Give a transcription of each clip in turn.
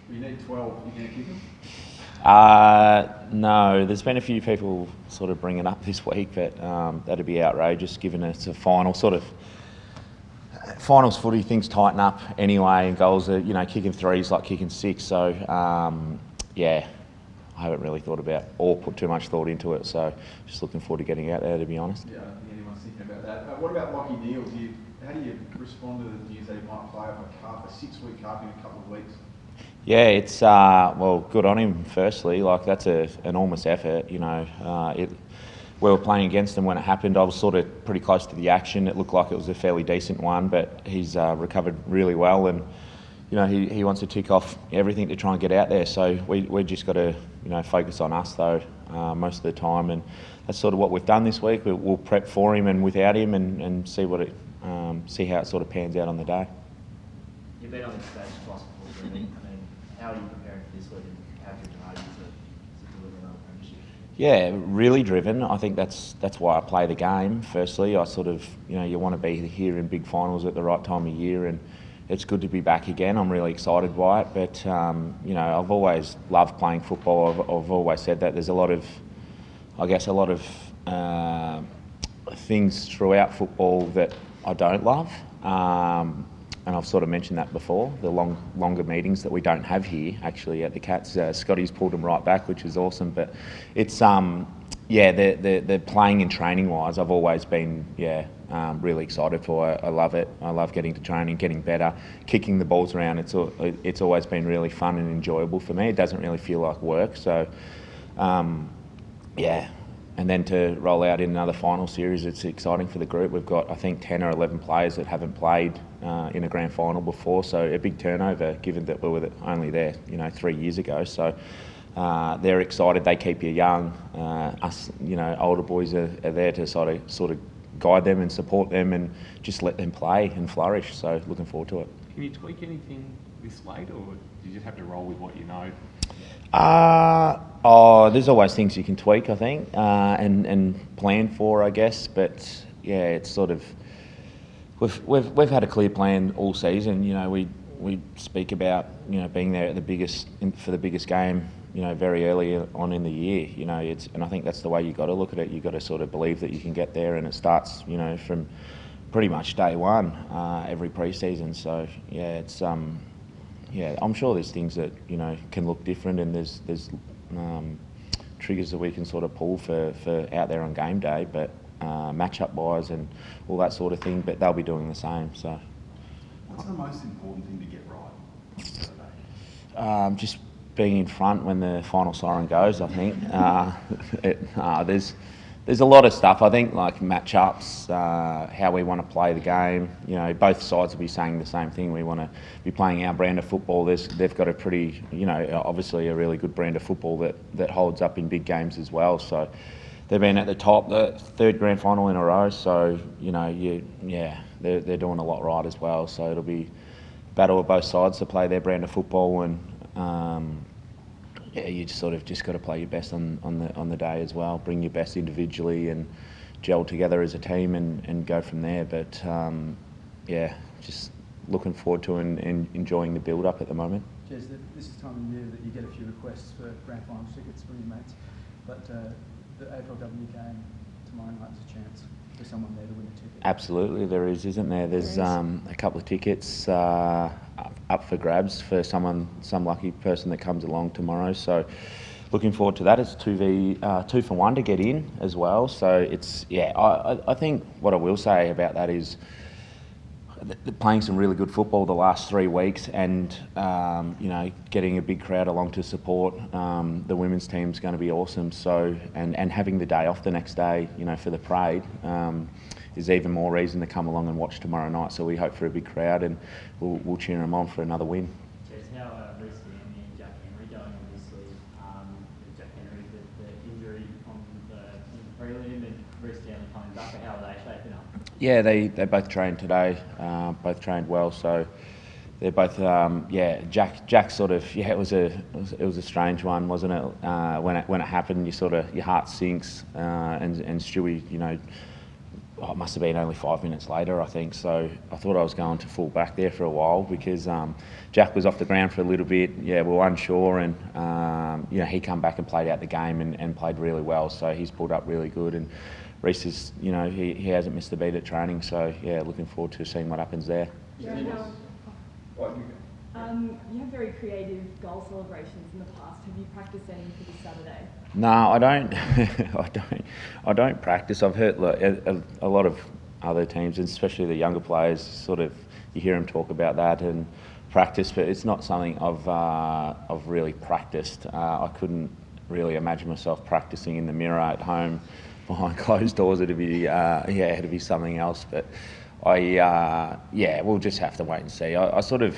You need 12. You going to kick them? No, there's been a few people sort of bringing up this week, but that'd be outrageous given it's a final sort of finals footy. Things tighten up anyway, and goals are kicking threes like kicking six. So yeah, I haven't really thought about or put too much thought into it. So just looking forward to getting out there, to be honest. Yeah, I don't think anyone's thinking about that. What about Lockie Neal? How do you respond to the news that he might play off a 6-week cup in a couple of weeks? Yeah, it's well, good on him. Firstly, like that's an enormous effort. We were playing against him when it happened. I was sort of pretty close to the action. It looked like it was a fairly decent one, but he's recovered really well, and he wants to tick off everything to try and get out there. So we just got to focus on us though most of the time, and that's sort of what we've done this week. We'll prep for him and without him, and see how it sort of pans out on the day. You've been on this stage twice before, really. How are you preparing for this week, and how driven are you to deliver another premiership? Yeah, really driven. I think that's why I play the game. Firstly, I sort of you want to be here in big finals at the right time of year, and it's good to be back again. I'm really excited by it. But I've always loved playing football. I've always said that. There's a lot of things throughout football that I don't love. And I've sort of mentioned that before, the longer meetings that we don't have here, actually, at the Cats. Scotty's pulled them right back, which is awesome. But it's, the playing and training-wise, I've always been, really excited for it. I love it. I love getting to training, getting better, kicking the balls around. It's always been really fun and enjoyable for me. It doesn't really feel like work. So, And then to roll out in another final series, it's exciting for the group. We've got, I think, 10 or 11 players that haven't played in a grand final before, so a big turnover given that we were only there, 3 years ago. So they're excited. They keep you young. Us, older boys are there to sort of guide them and support them and just let them play and flourish. So looking forward to it. Can you tweak anything this late, or do you just have to roll with what you know? There's always things you can tweak, I think, and plan for, I guess. But yeah, it's sort of we've had a clear plan all season. We speak about being there at for the biggest game. Very early on in the year. And I think that's the way you got to look at it. You got to sort of believe that you can get there, and it starts from pretty much day one every pre-season. So yeah, it's I'm sure there's things that can look different, and there's triggers that we can sort of pull for out there on game day, but match-up wise and all that sort of thing. But they'll be doing the same. So, what's the most important thing to get right? Just being in front when the final siren goes. I think there's a lot of stuff. I think like match-ups, how we want to play the game. Both sides will be saying the same thing. We want to be playing our brand of football. They've got a pretty, obviously a really good brand of football that holds up in big games as well. So they've been at the top, the third grand final in a row. So they're doing a lot right as well. So it'll be a battle of both sides to play their brand of football, and you just got to play your best on the day as well. Bring your best individually and gel together as a team and go from there. But just looking forward to and enjoying the build up at the moment. Jez, this is the time of year that you get a few requests for grand final tickets from your mates, but the AFLW game tomorrow night is a chance for someone there to win a ticket. Absolutely, there is, isn't there? There's a couple of tickets up for grabs for some lucky person that comes along tomorrow. So looking forward to that. It's 2 for 1 to get in as well. So it's I think what I will say about that is they're playing some really good football the last 3 weeks, and getting a big crowd along to support the women's team is going to be awesome. So and having the day off the next day, for the parade, is even more reason to come along and watch tomorrow night. So we hope for a big crowd, and we'll cheer them on for another win. Jez, how are Reece Stanley and Jack Henry going? Obviously, Jack Henry the injury on the prelim, and Reece Stanley coming back. How are they shaping up? Yeah, they both trained today. Both trained well. So they're both Jack sort of it was a strange one, wasn't it? When it happened, your heart sinks, and Stewie it must have been only 5 minutes later, I think. So I thought I was going to full back there for a while because Jack was off the ground for a little bit. Yeah, we were unsure, and he come back and played out the game and played really well. So he's pulled up really good, and Reece is, he hasn't missed a beat at training. So yeah, looking forward to seeing what happens there. Yeah, you have very creative goal celebrations in the past. Have you practiced any for this Saturday? No, I don't. I don't practice. I've heard a lot of other teams, and especially the younger players, sort of you hear them talk about that and practice, but it's not something I've really practiced. I couldn't really imagine myself practicing in the mirror at home behind closed doors. It'd be something else. But we'll just have to wait and see. I sort of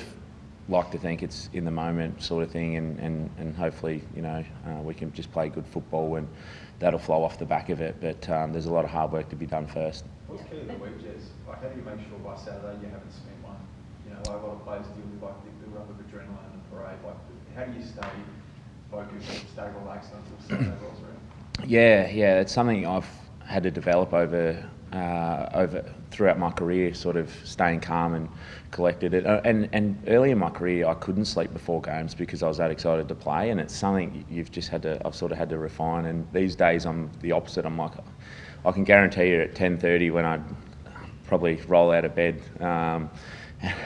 like to think it's in the moment sort of thing, and hopefully we can just play good football and that'll flow off the back of it. But there's a lot of hard work to be done first. What's key to the week, Jez? Like, how do you make sure by Saturday you haven't spent one? Like a lot of players deal with the build up of adrenaline and parade. Like, how do you stay focused and stay relaxed until Saturday rolls around? Yeah, it's something I've had to develop over throughout my career, sort of staying calm and collected. And early in my career, I couldn't sleep before games because I was that excited to play, and it's something I've sort of had to refine. And these days, I'm the opposite. I'm like, I can guarantee you at 10:30 when I probably roll out of bed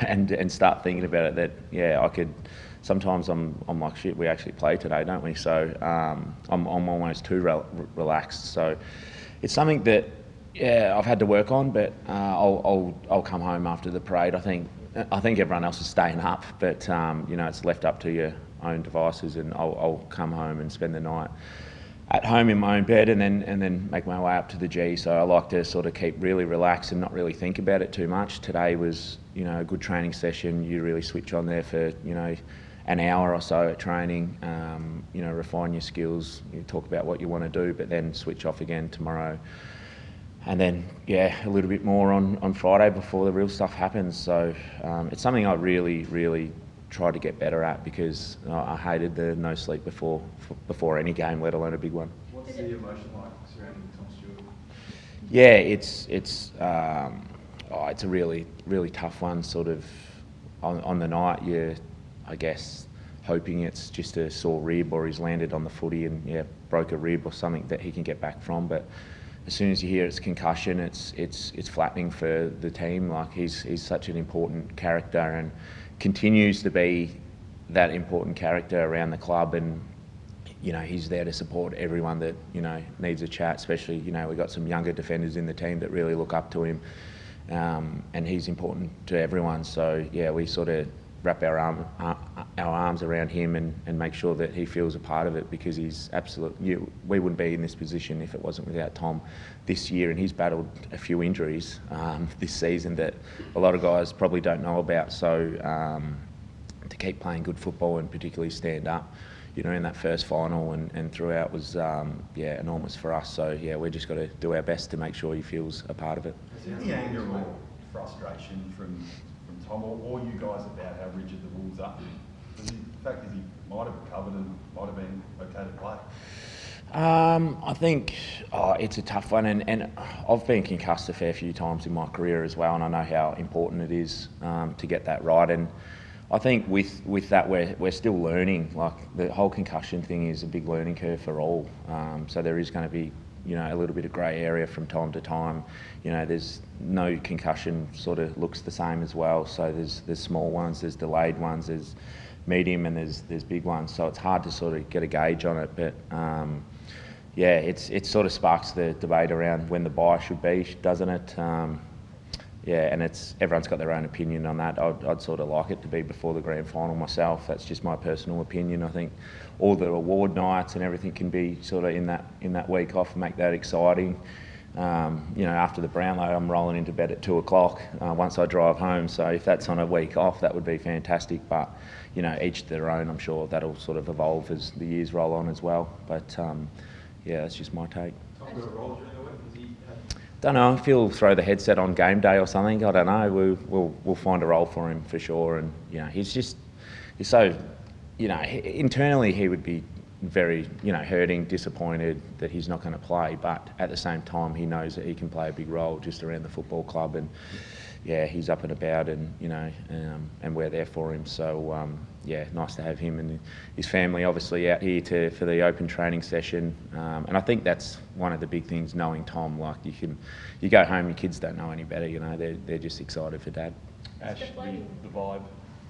and start thinking about it, that I could. Sometimes I'm like, shit, we actually play today, don't we? So I'm almost too relaxed. So it's something that I've had to work on, but I'll come home after the parade. I think everyone else is staying up, but it's left up to your own devices, and I'll come home and spend the night at home in my own bed, and then make my way up to the G. So I like to sort of keep really relaxed and not really think about it too much. Today was a good training session. You really switch on there for an hour or so at training. Refine your skills. You talk about what you want to do, but then switch off again tomorrow. And then, a little bit more on Friday before the real stuff happens. So it's something I really, really try to get better at, because I hated the no sleep before any game, let alone a big one. What's the emotion like surrounding Tom Stewart? Yeah, it's a really, really tough one. Sort of on the night, you're, I guess, hoping it's just a sore rib, or he's landed on the footy and broke a rib or something that he can get back from. But as soon as you hear it's concussion, it's flattening for the team. Like, he's such an important character and continues to be that important character around the club, and he's there to support everyone that needs a chat. Especially we've got some younger defenders in the team that really look up to him, and he's important to everyone. So we sort of wrap our arms around him and make sure that he feels a part of it, because he's absolutely. We wouldn't be in this position if it wasn't without Tom this year, and he's battled a few injuries this season that a lot of guys probably don't know about. So to keep playing good football, and particularly stand up, in that first final and throughout, was enormous for us. So we've just got to do our best to make sure he feels a part of it. Is there any anger or frustration from Tom or you guys about how rigid the Wolves are? The fact is, he might have recovered and might have been okay to play. I think it's a tough one, and I've been concussed a fair few times in my career as well, and I know how important it is to get that right. And I think with that, we're still learning. Like, the whole concussion thing is a big learning curve for all. So there is going to be a little bit of grey area from time to time. There's no concussion sort of looks the same as well. So there's small ones, there's delayed ones, there's medium, and there's big ones. So it's hard to sort of get a gauge on it. But it sort of sparks the debate around when the bye should be, doesn't it? And everyone's got their own opinion on that. I'd sort of like it to be before the grand final myself. That's just my personal opinion. I think all the award nights and everything can be sort of in that week off and make that exciting. After the Brownlow, I'm rolling into bed at 2:00 once I drive home. So if that's on a week off, that would be fantastic. But each their own. I'm sure that'll sort of evolve as the years roll on as well. But that's just my take. Don't know. If he'll throw the headset on game day or something, I don't know. We'll find a role for him for sure. And he's so internally he would be very, hurting, disappointed that he's not going to play. But at the same time, he knows that he can play a big role just around the football club, and yeah, he's up and about, and and we're there for him. So yeah, nice to have him and his family obviously out here for the open training session. And I think that's one of the big things, knowing Tom. Like you go home, your kids don't know any better. They're just excited for Dad. Ash, the vibe,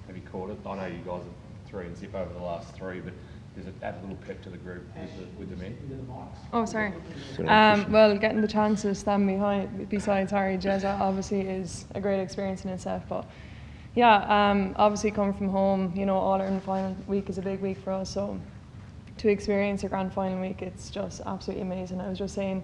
have you caught it? I know you guys are 3 and 0 over the last 3, but does it add a little pep to the group with the men? Oh, sorry. Well, getting the chance to stand besides Harry Jezza obviously is a great experience in itself. But yeah, obviously coming from home, All Ireland final week is a big week for us. So to experience a grand final week, it's just absolutely amazing. I was just saying,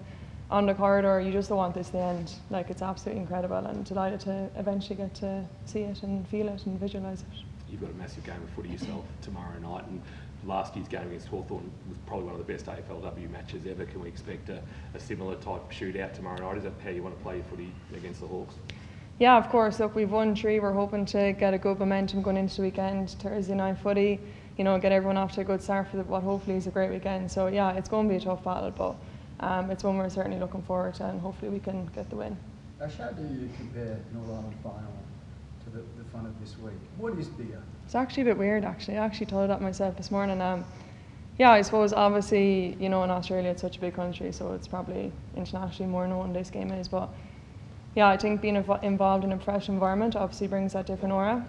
on the corridor, you just don't want this to end. Like, it's absolutely incredible, and delighted to eventually get to see it and feel it and visualise it. You've got a massive game of footy yourself tomorrow night, and last year's game against Hawthorn was probably one of the best AFLW matches ever. Can we expect a similar type shootout tomorrow night? Is that how you want to play your footy against the Hawks? Yeah, of course. Look, we've won 3. We're hoping to get a good momentum going into the weekend. Thursday night footy, get everyone off to a good start for what hopefully is a great weekend. So yeah, it's going to be a tough battle, but it's one we're certainly looking forward to, and hopefully we can get the win. Ash, how do you compare an All-Ireland final to the fun of this week? What is bigger? It's actually a bit weird, actually. I actually thought of that myself this morning. Yeah, I suppose obviously, in Australia it's such a big country, so it's probably internationally more known this game is. But yeah, I think being involved in a fresh environment obviously brings that different aura.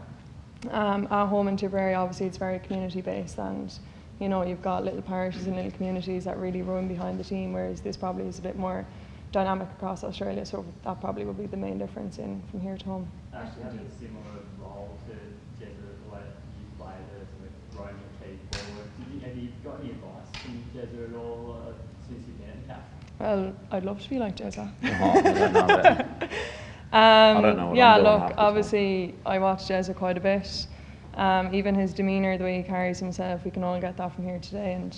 At home in Tipperary, obviously it's very community based, and you've got little parishes and little communities that really run behind the team, whereas this probably is a bit more dynamic across Australia, so that probably will be the main difference from here to home. Actually, having a similar role to Jezza, the way you play the sort of roaming key forward, have you got any advice from Jezza at all since you've been Cap? Well, I'd love to be like Jezza. I don't know that. I don't know what yeah, I'm doing look, half the obviously I watch Jezza quite a bit. Even his demeanour, the way he carries himself, we can all get that from here today. And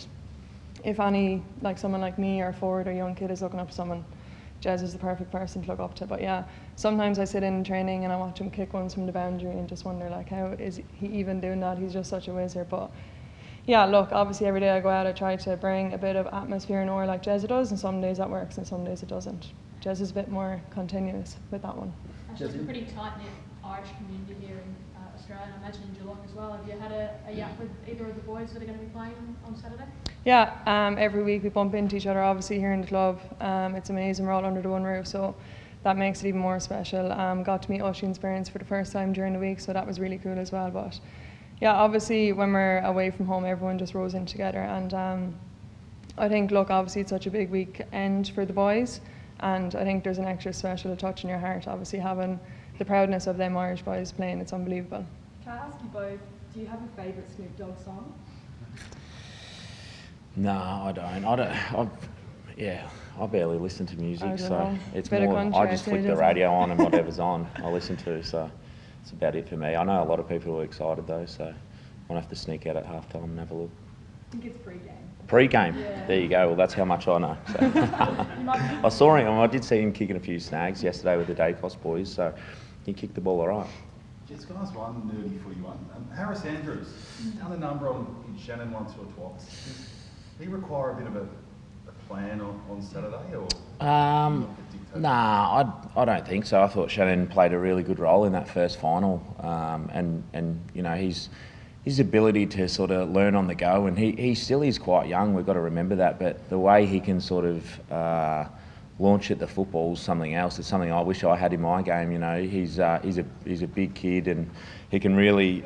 if someone like me or a forward or young kid is looking up to someone, Jez is the perfect person to look up to. But yeah, sometimes I sit in training and I watch him kick ones from the boundary and just wonder, how is he even doing that? He's just such a wizard. But yeah, look, obviously every day I go out, I try to bring a bit of atmosphere and aura like Jez does, and some days that works and some days it doesn't. Jez is a bit more continuous with that one. Actually, it's a pretty tight-knit Irish community here in Australia, and I imagine in Geelong as well. Have you had a yap with either of the boys that are going to be playing on Saturday? Yeah, every week we bump into each other, obviously, here in the club. It's amazing, we're all under the one roof, so that makes it even more special. Got to meet Oisin's parents for the first time during the week, so that was really cool as well. But yeah, obviously when we're away from home, everyone just rows in together, and I think, look, obviously it's such a big weekend for the boys, and I think there's an extra special touch in your heart, obviously having the proudness of them Irish boys playing. It's unbelievable. Can I ask you both, do you have a favourite Snoop Dogg song? No, I don't. I barely listen to music, so know. it's Bit of more. country, I just I'd say, flick the doesn't radio on and whatever's on, I listen to. So it's about it for me. I know a lot of people are excited though, so I'll have to sneak out at halftime and have a look. I think it's pre-game. Pre-game. Yeah. There you go. Well, that's how much I know. So. I saw him. I did see him kicking a few snags yesterday with the Dacos boys, so he kicked the ball all right. Just can I ask one nerdy footy one? Harris Andrews, done a number on Shannon once or twice. Does he require a bit of a plan on Saturday, or? Nah, I don't think so. I thought Shannon played a really good role in that first final, and his ability to sort of learn on the go, and he still is quite young. We've got to remember that, but the way he can sort of launch at the football is something else. It's something I wish I had in my game. He's a big kid, and he can really.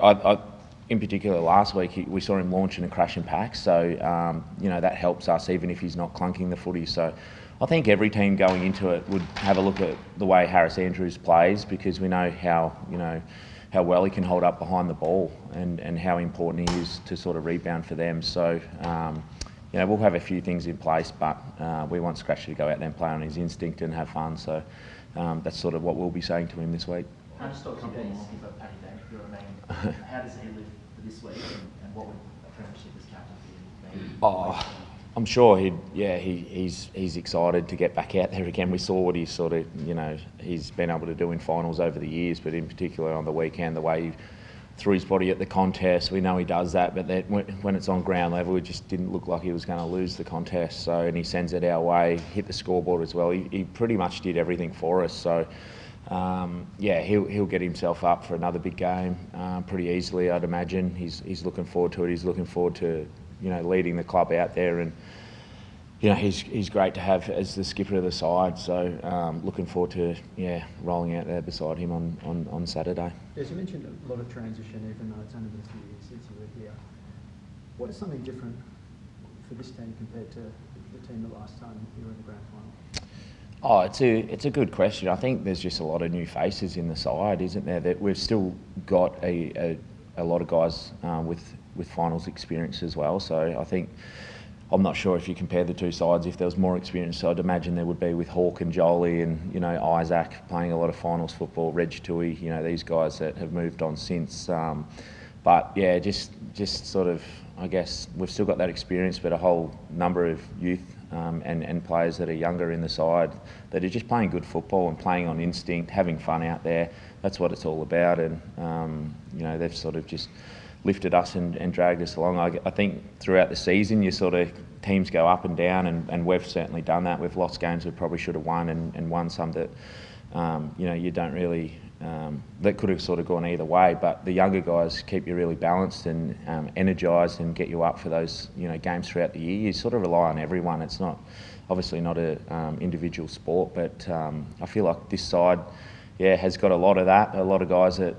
In particular, last week we saw him launching and crashing packs, so that helps us even if he's not clunking the footy. So I think every team going into it would have a look at the way Harris Andrews plays, because we know how well he can hold up behind the ball and how important he is to sort of rebound for them. So we'll have a few things in place, but we want Scratchy to go out there and play on his instinct and have fun. So that's sort of what we'll be saying to him this week. Can I just talk a couple more for Paddy Dangerfield? I mean, how does he live for this week, and what would a premiership as captain for him mean? I'm sure he's excited to get back out there again. We saw what he's he's been able to do in finals over the years, but in particular on the weekend, the way he threw his body at the contest. We know he does that, but that when it's on ground level, it just didn't look like he was going to lose the contest. So, and he sends it our way, hit the scoreboard as well. He pretty much did everything for us. So, yeah, he'll get himself up for another big game pretty easily, I'd imagine. He's looking forward to it. He's looking forward to, you know, leading the club out there, and you know, he's great to have as the skipper of the side. So looking forward to rolling out there beside him on Saturday. As you mentioned, a lot of transition, even though it's only been a few years since you were here. What is something different for this team compared to the team the last time you were in the grand final? Oh, it's a good question. I think there's just a lot of new faces in the side, isn't there? That we've still got a lot of guys with finals experience as well. So I think, I'm not sure if you compare the two sides, if there was more experience, so I'd imagine there would be with Hawke and Jolie and, you know, Isaac playing a lot of finals football, Reg Tui, you know, these guys that have moved on since. But yeah, just sort of, I guess we've still got that experience, but a whole number of youth and players that are younger in the side that are just playing good football and playing on instinct, having fun out there. That's what it's all about, and you know, they've sort of just lifted us and dragged us along. I think throughout the season, you sort of, teams go up and down, and we've certainly done that. We've lost games we probably should have won, and won some that you know, you don't really, that could have sort of gone either way. But the younger guys keep you really balanced and energised and get you up for those, you know, games throughout the year. You sort of rely on everyone. It's not, obviously not a individual sport, but I feel like this side, has got a lot of that. A lot of guys that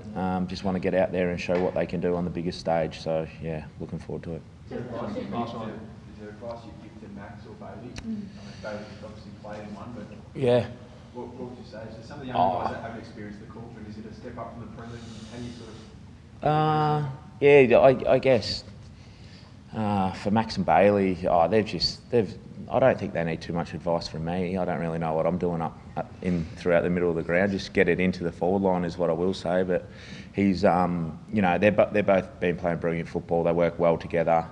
just want to get out there and show what they can do on the biggest stage. So yeah, looking forward to it. Is there advice you give to Max or Bailey? I mean, Bailey's obviously played in one, but yeah. What would you say? So some of the younger guys that haven't experienced the culture, is it a step up from the prelim? How do you sort of? I guess for Max and Bailey, I don't think they need too much advice from me. I don't really know what I'm doing up throughout the middle of the ground. Just get it into the forward line is what I will say. But he's, you know, they're both been playing brilliant football. They work well together.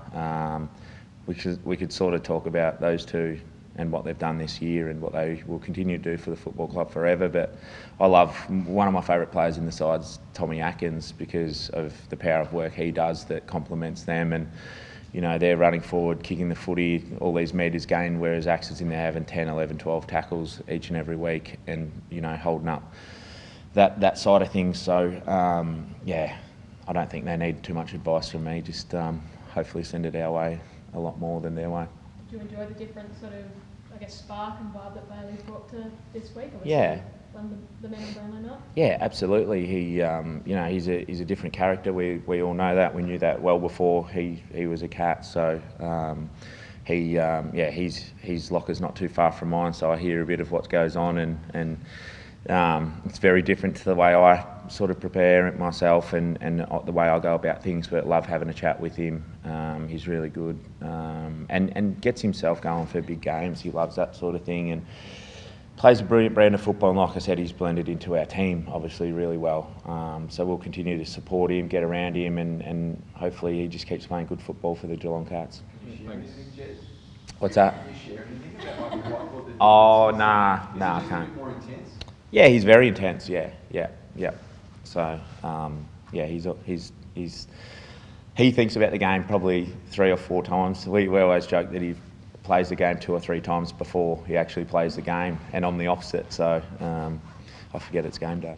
We could sort of talk about those two and what they've done this year and what they will continue to do for the football club forever. But I love, one of my favourite players in the side's Tommy Atkins, because of the power of work he does that complements them. And you know, they're running forward, kicking the footy, all these metres gained, whereas Axe is in there having 10, 11, 12 tackles each and every week, and, you know, holding up that side of things. So, I don't think they need too much advice from me. Just hopefully send it our way a lot more than their way. Do you enjoy the different sort of, I guess, spark and vibe that Bailey brought to this week? Yeah. The men on Brownlow night? Yeah, absolutely. He, you know, he's a different character. We all know that. We knew that well before he was a Cat. So, his locker's not too far from mine. So I hear a bit of what goes on, and it's very different to the way I sort of prepare it myself and the way I go about things. But love having a chat with him. He's really good, and gets himself going for big games. He loves that sort of thing, and plays a brilliant brand of football, and like I said, he's blended into our team obviously really well. So we'll continue to support him, get around him, and hopefully he just keeps playing good football for the Geelong Cats. Can you share anything, Jez? What's that? Can you share anything about like the whiteboard? Oh, nah, I Is it can't. a bit more intense? Yeah, he's very intense. Yeah. So he thinks about the game probably 3 or 4 times. We always joke that he plays the game 2 or 3 times before he actually plays the game, and I'm the opposite. So I forget it's game day.